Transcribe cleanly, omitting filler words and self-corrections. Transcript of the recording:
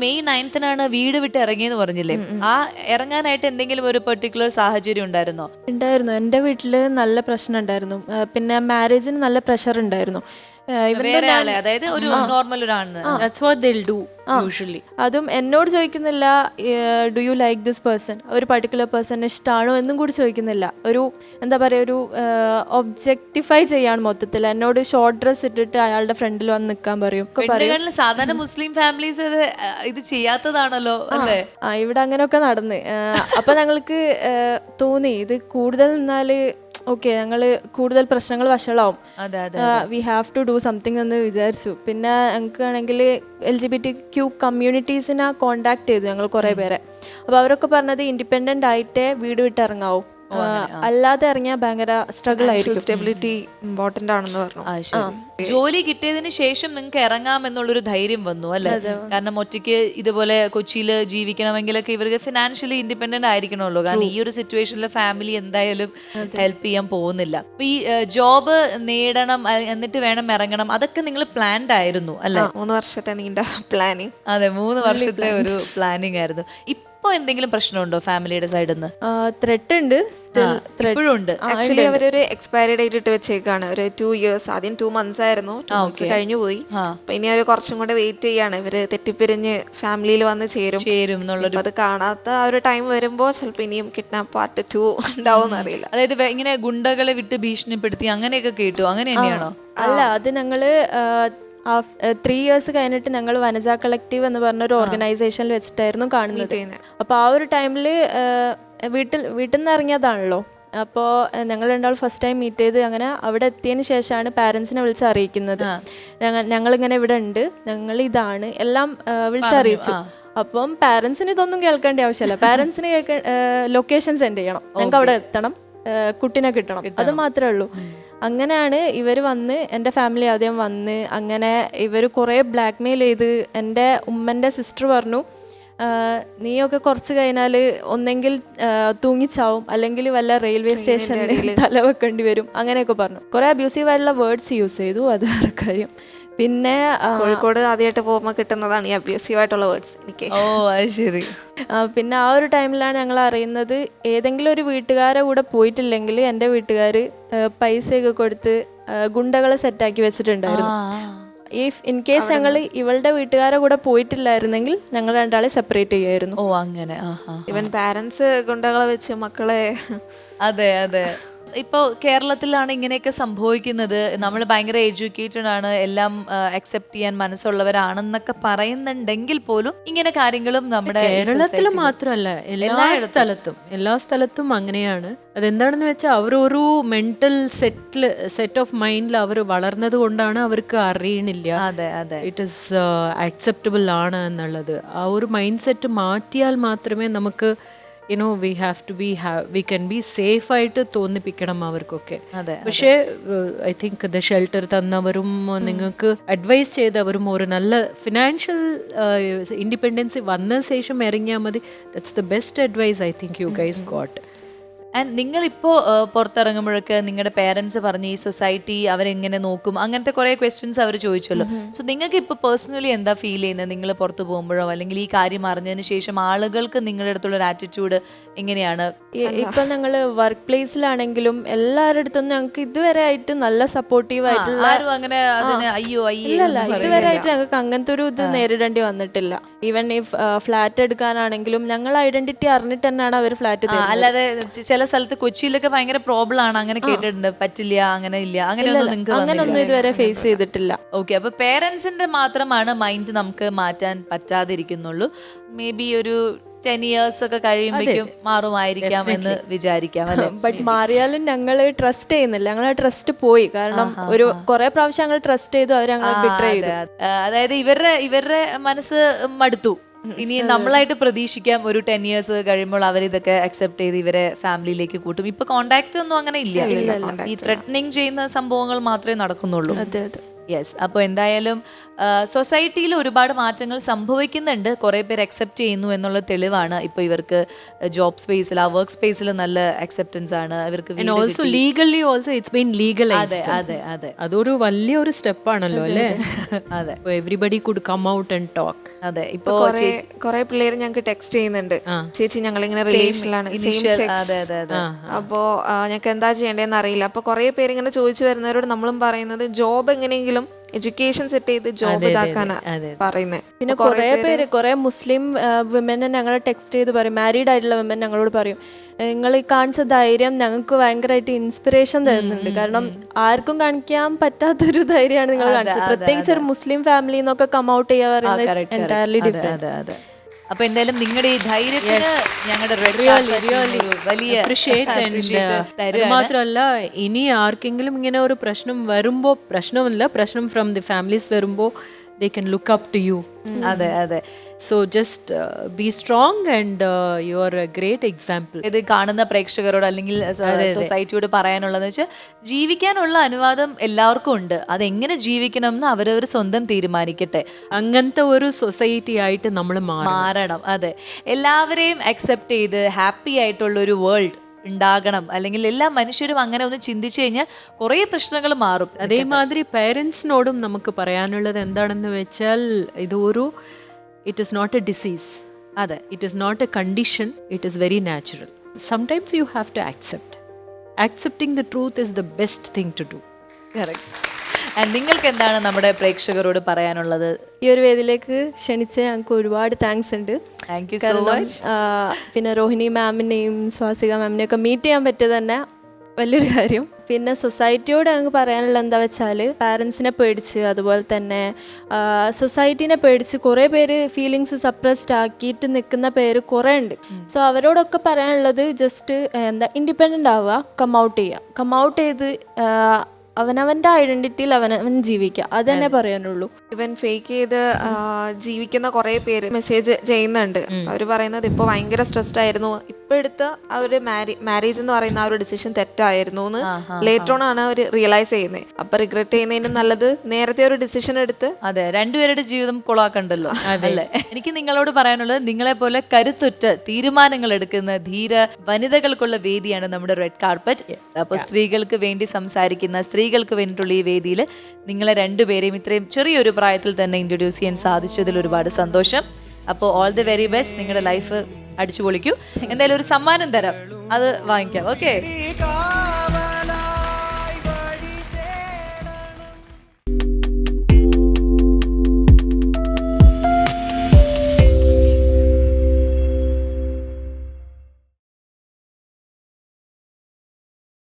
May 9th വീട് വിട്ട് ഇറങ്ങിയെന്ന് പറഞ്ഞില്ലേ, ആ ഇറങ്ങാനായിട്ട് എന്തെങ്കിലും ഒരു പെർട്ടിക്കുലർ സാഹചര്യം ഉണ്ടായിരുന്നോ? ഉണ്ടായിരുന്നു. എൻ്റെ വീട്ടിൽ നല്ല പ്രശ്നം ഉണ്ടായിരുന്നു. പിന്നെ മാരേജിന് നല്ല പ്രഷർ ഉണ്ടായിരുന്നു. വേറെ ആളെ, അതായത് ഒരു നോർമൽ ഒരാണ്. That's what they'll do usually. അതും എന്നോട് ചോദിക്കുന്നില്ല do you like this person, ഒരു പർട്ടിക്കുലർ പേഴ്സൺ ഇഷ്ടമാണോ എന്നും കൂടി ചോദിക്കുന്നില്ല. ഒരു എന്താ പറയുക, ഒരു ഒബ്ജക്ടിഫൈ ചെയ്യാണ് മൊത്തത്തിൽ. എന്നോട് ഷോർട്ട് ഡ്രസ് ഇട്ടിട്ട് അയാളുടെ ഫ്രണ്ടിൽ വന്ന് നിൽക്കാൻ പറയും. സാധാരണ മുസ്ലിം ഫാമിലീസ് ഇത് ചെയ്യാത്തതാണല്ലോ അല്ലേ? ഇവിടെ അങ്ങനെയൊക്കെ നടന്ന്. അപ്പൊ ഞങ്ങൾക്ക് തോന്നി ഇത് കൂടുതൽ നിന്നാല് ഓക്കെ ഞങ്ങൾ കൂടുതൽ പ്രശ്നങ്ങൾ വഷളാവും, we have to do something എന്ന് വിചാരിച്ചു. പിന്നെ ഞങ്ങൾക്കാണെങ്കിൽ LGBTQ കമ്മ്യൂണിറ്റീസിനെ കോണ്ടാക്ട് ചെയ്തു ഞങ്ങൾ കുറേ പേരെ. അപ്പോൾ അവരൊക്കെ പറഞ്ഞത് ഇൻഡിപെൻഡൻ്റ് ആയിട്ടേ വീട് വിട്ടിറങ്ങാവും, അല്ലാതെ ഇറങ്ങിയാൽ ഭയങ്കര സ്ട്രഗിൾ ആയിരിക്കും. സ്റ്റെബിലിറ്റി ഇമ്പോർട്ടന്റ് ആണെന്ന് പറഞ്ഞു. ജോലി കിട്ടിയതിന് ശേഷം നിങ്ങൾക്ക് ഇറങ്ങാമെന്നുള്ളൊരു ധൈര്യം വന്നു അല്ലെ? കാരണം ഒറ്റയ്ക്ക് ഇതുപോലെ കൊച്ചിയിൽ ജീവിക്കണമെങ്കിലൊക്കെ ഇവർക്ക് ഫിനാൻഷ്യലി ഇൻഡിപെൻഡന്റ് ആയിരിക്കണമല്ലോ. കാരണം ഈ ഒരു സിറ്റുവേഷനിൽ ഫാമിലി എന്തായാലും ഹെൽപ്പ് ചെയ്യാൻ പോകുന്നില്ല. അപ്പൊ ഈ ജോബ് നേടണം എന്നിട്ട് വേണം ഇറങ്ങണം, അതൊക്കെ നിങ്ങൾ പ്ലാൻഡ് ആയിരുന്നു അല്ലെ? 3 വർഷത്തെ നീണ്ട പ്ലാനിങ്. അതെ, 3 വർഷത്തെ ഒരു പ്ലാനിങ് ആയിരുന്നു. ഇപ്പൊ എന്തെങ്കിലും പ്രശ്നമുണ്ടോ ഫാമിലിയുടെ സൈഡിൽ നിന്ന്? ത്രെട്ട് ഉണ്ട്, ഇപ്പോഴും ഉണ്ട്. ആക്ച്വലി അവരൊരു എക്സ്പയറി ഡേറ്റ് ഇട്ട് വെച്ചേക്കാണ്. ഒരു 2 years, ആദ്യം 2 months ആയിരുന്നു, 2 months കഴിഞ്ഞു പോയി. അപ്പൊ ഇനി അവർ കുറച്ചും കൂടെ വെയിറ്റ് ചെയ്യാണ്. ഇവര് തെറ്റിപ്പിരിഞ്ഞ് ഫാമിലിയിൽ വന്ന് ചേരും എന്നുള്ളൊരു, അത് കാണാത്ത ആ ഒരു ടൈം വരുമ്പോ ചിലപ്പോ ഇനിയും കിഡ്നാപ്പ് പാർട്ട് 2 ഉണ്ടാവും അറിയില്ല. അതായത് ഇങ്ങനെ ഗുണ്ടകളെ വിട്ട് ഭീഷണിപ്പെടുത്തി അങ്ങനെയൊക്കെ കേട്ടു, അങ്ങനെ തന്നെയാണോ? അല്ല, അത് ഞങ്ങള് 3 years കഴിഞ്ഞിട്ട് ഞങ്ങൾ വനജ കളക്റ്റീവ് എന്ന് പറഞ്ഞൊരു ഓർഗനൈസേഷനിൽ വെച്ചിട്ടായിരുന്നു കാണുന്നത്. അപ്പോൾ ആ ഒരു ടൈമിൽ വീട്ടിൽ നിന്ന് ഇറങ്ങിയതാണല്ലോ. അപ്പോൾ ഞങ്ങൾ രണ്ടാൾ ഫസ്റ്റ് ടൈം മീറ്റ് ചെയ്ത് അങ്ങനെ അവിടെ എത്തിയതിന് ശേഷമാണ് പാരൻസിനെ വിളിച്ച് അറിയിക്കുന്നത്. ഞങ്ങളിങ്ങനെ ഇവിടെ ഉണ്ട്, ഞങ്ങൾ ഇതാണ് എല്ലാം വിളിച്ചറിയിച്ചു. അപ്പം പാരൻസിന് ഇതൊന്നും കേൾക്കേണ്ട ആവശ്യമില്ല. പാരൻസിന് ലൊക്കേഷൻ സെൻഡ് ചെയ്യണം, ഞങ്ങൾക്ക് അവിടെ എത്തണം, കുട്ടീനെ കിട്ടണം, അത് മാത്രമേ ഉള്ളൂ. അങ്ങനെയാണ് ഇവർ വന്ന്, എൻ്റെ ഫാമിലി ആദ്യം വന്ന്, അങ്ങനെ ഇവർ കുറേ ബ്ലാക്ക് മെയിൽ ചെയ്ത്. എൻ്റെ ഉമ്മൻ്റെ സിസ്റ്റർ പറഞ്ഞു, നീയൊക്കെ കുറച്ച് കഴിഞ്ഞാൽ ഒന്നെങ്കിൽ തൂങ്ങിച്ചാവും, അല്ലെങ്കിൽ വല്ല റെയിൽവേ സ്റ്റേഷനിൽ തലവെക്കേണ്ടി വരും, അങ്ങനെയൊക്കെ പറഞ്ഞു. കുറേ അബ്യൂസീവായിട്ടുള്ള വേർഡ്സ് യൂസ് ചെയ്തു, അത് വേറെ കാര്യം. പിന്നെ കോഴിക്കോട് ആദ്യമായിട്ട് പോകുമ്പോൾ കിട്ടുന്നതാണ് ഈ അബ്യൂസീവായിട്ടുള്ള വേർഡ്സ് എനിക്ക്. ഓ അത് ശരി. പിന്നെ ആ ഒരു ടൈമിലാണ് ഞങ്ങൾ അറിയുന്നത്, ഏതെങ്കിലും ഒരു വീട്ടുകാരെ കൂടെ പോയിട്ടില്ലെങ്കിൽ എൻ്റെ വീട്ടുകാർ പൈസയൊക്കെ കൊടുത്ത് ഗുണ്ടകളെ സെറ്റാക്കി വെച്ചിട്ടുണ്ടായിരുന്നു. ഇൻ കേസ് ഞങ്ങൾ ഇവളുടെ വീട്ടുകാരെ കൂടെ പോയിട്ടില്ലായിരുന്നെങ്കിൽ ഞങ്ങൾ രണ്ടാളെ സെപ്പറേറ്റ് ചെയ്യായിരുന്നു. ഓ അങ്ങനെ. ഇവൻ പാരന്റ്സ് ഗുണ്ടകളെ വെച്ച് മക്കളെ. അതെ അതെ. ഇപ്പോൾ കേരളത്തിലാണ് ഇങ്ങനെയൊക്കെ സംഭവിക്കുന്നത്. നമ്മൾ ഭയങ്കര എഡ്യൂക്കേറ്റഡ് ആണ്, എല്ലാം അക്സെപ്റ്റ് ചെയ്യാൻ മനസ്സുള്ളവരാണെന്നൊക്കെ പറയുന്നുണ്ടെങ്കിൽ പോലും ഇങ്ങനെ കാര്യങ്ങളും നമ്മുടെ കേരളത്തിൽ മാത്രമല്ല, എല്ലാ സ്ഥലത്തും അങ്ങനെയാണ്. അതെന്താണെന്ന് വെച്ചാൽ അവരൊരു മെന്റൽ സെറ്റ് ഓഫ് മൈൻഡിൽ അവർ വളർന്നത് കൊണ്ടാണ് അവർക്ക് അറിയണില്ല ഇറ്റ് ഈസ് അക്സെപ്റ്റബിൾ ആണ് എന്നുള്ളത്. ആ ഒരു മൈൻഡ് സെറ്റ് മാറ്റിയാൽ മാത്രമേ നമുക്ക് we can be safe ആയിട്ട് തോന്നിപ്പിക്കണം അവർക്കൊക്കെ. പക്ഷേ ഐ തിങ്ക് ദ ഷെൽട്ടർ തന്നവരും നിങ്ങൾക്ക് അഡ്വൈസ് ചെയ്തവരും ഒരു നല്ല ഫിനാൻഷ്യൽ ഇൻഡിപെൻഡൻസി വന്ന ശേഷം ഇറങ്ങിയാൽ മതി. That's the best advice I think you guys got. And നിങ്ങളിപ്പോൾ പുറത്തിറങ്ങുമ്പോഴൊക്കെ നിങ്ങളുടെ പേരൻസ് പറഞ്ഞ് ഈ സൊസൈറ്റി അവരെങ്ങനെ നോക്കും, അങ്ങനത്തെ കുറേ ക്വസ്റ്റ്യൻസ് അവർ ചോദിച്ചല്ലോ. സോ നിങ്ങൾക്ക് ഇപ്പോൾ പേഴ്സണലി എന്താ ഫീൽ ചെയ്യുന്നത്? നിങ്ങൾ പുറത്ത് പോകുമ്പോഴോ അല്ലെങ്കിൽ ഈ കാര്യം അറിഞ്ഞതിന് ശേഷം ആളുകൾക്ക് നിങ്ങളുടെ അടുത്തുള്ള ഒരു ആറ്റിറ്റ്യൂഡ് എങ്ങനെയാണ്? ഇപ്പം ഞങ്ങൾ വർക്ക് പ്ലേസിലാണെങ്കിലും എല്ലാവരുടെ അടുത്തൊന്നും ഞങ്ങൾക്ക് ഇതുവരെ ആയിട്ട് നല്ല സപ്പോർട്ടീവ് ആയിട്ടുള്ള ആരും അങ്ങനെ ഇല്ലല്ല, ഇതുവരെ ആയിട്ട് ഞങ്ങൾക്ക് അങ്ങനത്തെ ഒരു ഇത് നേരിടേണ്ടി വന്നിട്ടില്ല. ഈവൻ ഈ ഫ്ലാറ്റ് എടുക്കാനാണെങ്കിലും ഞങ്ങൾ ഐഡന്റിറ്റി അറിഞ്ഞിട്ട് തന്നെയാണ് അവർ ഫ്ലാറ്റ് തരുന്നത്. അല്ലാതെ ചില സ്ഥലത്ത് കൊച്ചിയിലൊക്കെ ഭയങ്കര പ്രോബ്ലം ആണ്, അങ്ങനെ കേട്ടിട്ടുണ്ട്, പറ്റില്ല, അങ്ങനെ ഇല്ല, അങ്ങനെയൊന്നും ഇതുവരെ ഫേസ് ചെയ്തിട്ടില്ല. ഓക്കെ, അപ്പൊ പേരൻസിന്റെ മാത്രമാണ് മൈൻഡ് നമുക്ക് മാറ്റാൻ പറ്റാതിരിക്കുന്നുള്ളൂ. മേ ബി ഒരു 10 years ഒക്കെ കഴിയുമ്പോഴേക്കും മാറുമായിരിക്കാം എന്ന് വിചാരിക്കാം. ബട്ട് മാറിയാലും ഞങ്ങൾ ട്രസ്റ്റ് ചെയ്യുന്നില്ല, ഞങ്ങളെ ട്രസ്റ്റ് പോയി. കാരണം ഒരു കുറെ പ്രാവശ്യം ഞങ്ങൾ ട്രസ്റ്റ് ചെയ്തു, അവർ ഞങ്ങളെ ബിട്രേ ചെയ്തു. അതായത് ഇവരുടെ മനസ്സ് മടുത്തു. ഇനി നമ്മളായിട്ട് പ്രതീക്ഷിക്കാം ഒരു 10 years കഴിയുമ്പോൾ അവരിതൊക്കെ അക്സെപ്റ്റ് ചെയ്ത് ഇവരെ ഫാമിലിയിലേക്ക് കൂട്ടും. ഇപ്പൊ കോണ്ടാക്ട് ഒന്നും അങ്ങനെ ഇല്ല, ഈ ത്രെറ്റനിങ് ചെയ്യുന്ന സംഭവങ്ങൾ മാത്രമേ നടക്കുന്നുള്ളൂ. യെസ്. അപ്പോൾ എന്തായാലും സൊസൈറ്റിയിൽ ഒരുപാട് മാറ്റങ്ങൾ സംഭവിക്കുന്നുണ്ട്, കുറേ പേര് അക്സെപ്റ്റ് ചെയ്യുന്നു എന്നുള്ള തെളിവാണ്. ഇപ്പോൾ ഇവർക്ക് ജോബ് സ്പേസിൽ, ആ വർക്ക് സ്പേസിൽ നല്ല അക്സെപ്റ്റൻസ് ആണ് ഇവർക്ക്. അതൊരു വലിയൊരു സ്റ്റെപ്പ് ആണല്ലോ അല്ലേ? അതെ, everybody could come out and talk. അതെ ഇപ്പൊ കൊറേ പിള്ളേര് ഞങ്ങൾക്ക് ടെക്സ്റ്റ് ചെയ്യുന്നുണ്ട്, ചേച്ചി ഞങ്ങൾ ഇങ്ങനെ റിലേഷനിലാണ്, അതെ അതെ അതെ അപ്പോ ഞങ്ങൾക്ക് എന്താ ചെയ്യേണ്ടതെന്ന് അറിയില്ല. അപ്പൊ കുറെ പേര് ഇങ്ങനെ ചോദിച്ചു വരുന്നവരോട് നമ്മളും പറയുന്നത് ജോബ് എങ്ങനെയെങ്കിലും എഡ്യൂക്കേഷൻ സെറ്റ് ചെയ്ത് ജോബ് ഇതാക്കാനാ പറയുന്നത്. പിന്നെ കുറെ മുസ്ലിം വിമനെ ഞങ്ങൾ ടെക്സ്റ്റ് ചെയ്ത് പറയും, മാരീഡ് ആയിട്ടുള്ള വിമൻ ഞങ്ങളോട് പറയും, നിങ്ങൾ ഈ കാണിച്ച ധൈര്യം ഞങ്ങൾക്ക് ഭയങ്കരമായിട്ട് ഇൻസ്പിറേഷൻ തരുന്നുണ്ട്. കാരണം ആർക്കും കാണിക്കാൻ പറ്റാത്തൊരു ധൈര്യമാണ് നിങ്ങൾ കാണിച്ചത്. പ്രത്യേകിച്ച് ഒരു മുസ്ലിം ഫാമിലിയിൽ നിന്നൊക്കെ കം ഔട്ട് ചെയ്യാൻ പറയുന്നത് എൻറ്റയർലി ഡിഫറെന്റ്. അപ്പൊ എന്തായാലും നിങ്ങളുടെ ഈ ധൈര്യത്തിന് ഞങ്ങളുടെ വലിയ അത് മാത്രമല്ല, ഇനി ആർക്കെങ്കിലും ഇങ്ങനെ ഒരു പ്രശ്നം വരുമ്പോ, പ്രശ്നം ഫ്രം ദി ഫാമിലീസ് വരുമ്പോ they can look up to you. അതെ അതെ. So just be strong and you are a great example. ഇത് കാണുന്ന പ്രേക്ഷകരോട് അല്ലെങ്കിൽ സൊസൈറ്റിയോട് പറയാനുള്ളതെന്ന് വെച്ചാൽ ജീവിക്കാനുള്ള അനുവാദം എല്ലാവർക്കും ഉണ്ട്. അതെങ്ങനെ ജീവിക്കണം എന്ന് അവരവർ സ്വന്തം തീരുമാനിക്കട്ടെ. അങ്ങനത്തെ ഒരു സൊസൈറ്റി ആയിട്ട് നമ്മൾ മാറണം. അതെ, എല്ലാവരെയും അക്സെപ്റ്റ് ചെയ്ത് ഹാപ്പി ആയിട്ടുള്ള ഒരു വേൾഡ് ഉണ്ടാകണം. അല്ലെങ്കിൽ എല്ലാ മനുഷ്യരും അങ്ങനെ ഒന്ന് ചിന്തിച്ചു കഴിഞ്ഞാൽ കുറേ പ്രശ്നങ്ങൾ മാറും. അതേമാതിരി പേരൻസിനോടും നമുക്ക് പറയാനുള്ളത് എന്താണെന്ന് വെച്ചാൽ, it is not a disease. അതെ, it is not a condition, it is very natural. Sometimes you have to accepting the truth is the best thing to do. Correct. നിങ്ങൾക്ക് എന്താണ് നമ്മുടെ പ്രേക്ഷകരോട് പറയാനുള്ളത്? ഈ ഒരു വേദിയിലേക്ക് ക്ഷണിച്ച ഞങ്ങൾക്ക് ഒരുപാട് താങ്ക്സ് ഉണ്ട്. Thank you so much. പിന്നെ രോഹിണി മാമിനെയും സ്വാസിക മാമിനെയും ഒക്കെ മീറ്റ് ചെയ്യാൻ പറ്റിയത് തന്നെ വലിയൊരു കാര്യം. പിന്നെ സൊസൈറ്റിയോട് ഞങ്ങൾക്ക് പറയാനുള്ള എന്താ വെച്ചാൽ, പാരൻസിനെ പേടിച്ച് അതുപോലെ തന്നെ സൊസൈറ്റീനെ പേടിച്ച് കുറേ പേര് ഫീലിങ്സ് സപ്രസ്ഡ് ആക്കിയിട്ട് നിൽക്കുന്ന പേര് കുറേ ഉണ്ട്. സോ അവരോടൊക്കെ പറയാനുള്ളത് ജസ്റ്റ് ഇൻഡിപെൻഡൻ്റ് ആവുക, കം ഔട്ട് ചെയ്ത് അവനവൻ്റെ ഐഡന്റിറ്റിയിൽ അവനവൻ ജീവിക്കുക, അത് തന്നെ പറയാനുള്ളൂ. ഇവൻ ഫേക്ക് ചെയ്ത് ജീവിക്കുന്ന കുറെ പേര് മെസ്സേജ് ചെയ്യുന്നുണ്ട്. അവർ പറയുന്നത് ഇപ്പോൾ ഭയങ്കര സ്ട്രെസ്ഡ് ആയിരുന്നു, ഇപ്പൊ എടുത്ത ആ ഒരു മാരേജ് എന്ന് പറയുന്ന ആ ഒരു ഡിസിഷൻ തെറ്റായിരുന്നു എന്ന് ലേറ്റർ ഓൺ ആണ് അവർ റിയലൈസ് ചെയ്യുന്നത്. അപ്പൊ റിഗ്രറ്റ് ചെയ്യുന്നതിനും നല്ലത് നേരത്തെ ഒരു ഡിസിഷൻ എടുത്ത്. അതെ, രണ്ടുപേരുടെ ജീവിതം കൊളാക്കണ്ടല്ലോ. അല്ലേ? എനിക്ക് നിങ്ങളോട് പറയാനുള്ളത്, നിങ്ങളെ പോലെ കരുത്തുറ്റ തീരുമാനങ്ങൾ എടുക്കുന്ന ധീര വനിതകൾക്കുള്ള വേദിയാണ് നമ്മുടെ റെഡ് കാർപ്പറ്റ്. അപ്പൊ സ്ത്രീകൾക്ക് വേണ്ടി സംസാരിക്കുന്ന, സ്ത്രീകൾക്ക് വേണ്ടിയിട്ടുള്ള ഈ വേദിയിൽ നിങ്ങളെ രണ്ടുപേരെയും ഇത്രയും ചെറിയൊരു പ്രായത്തിൽ തന്നെ ഇൻട്രൊഡ്യൂസ് ചെയ്യാൻ സാധിച്ചതിൽ ഒരുപാട് സന്തോഷം. അപ്പോൾ ഓൾ ദി വെരി ബെസ്റ്റ്. നിങ്ങളുടെ ലൈഫ് അടിച്ചു പൊളിക്കൂ. എന്തായാലും ഒരു സമ്മാനം തരാം, അത് വാങ്ങിക്കാം. ഓക്കെ.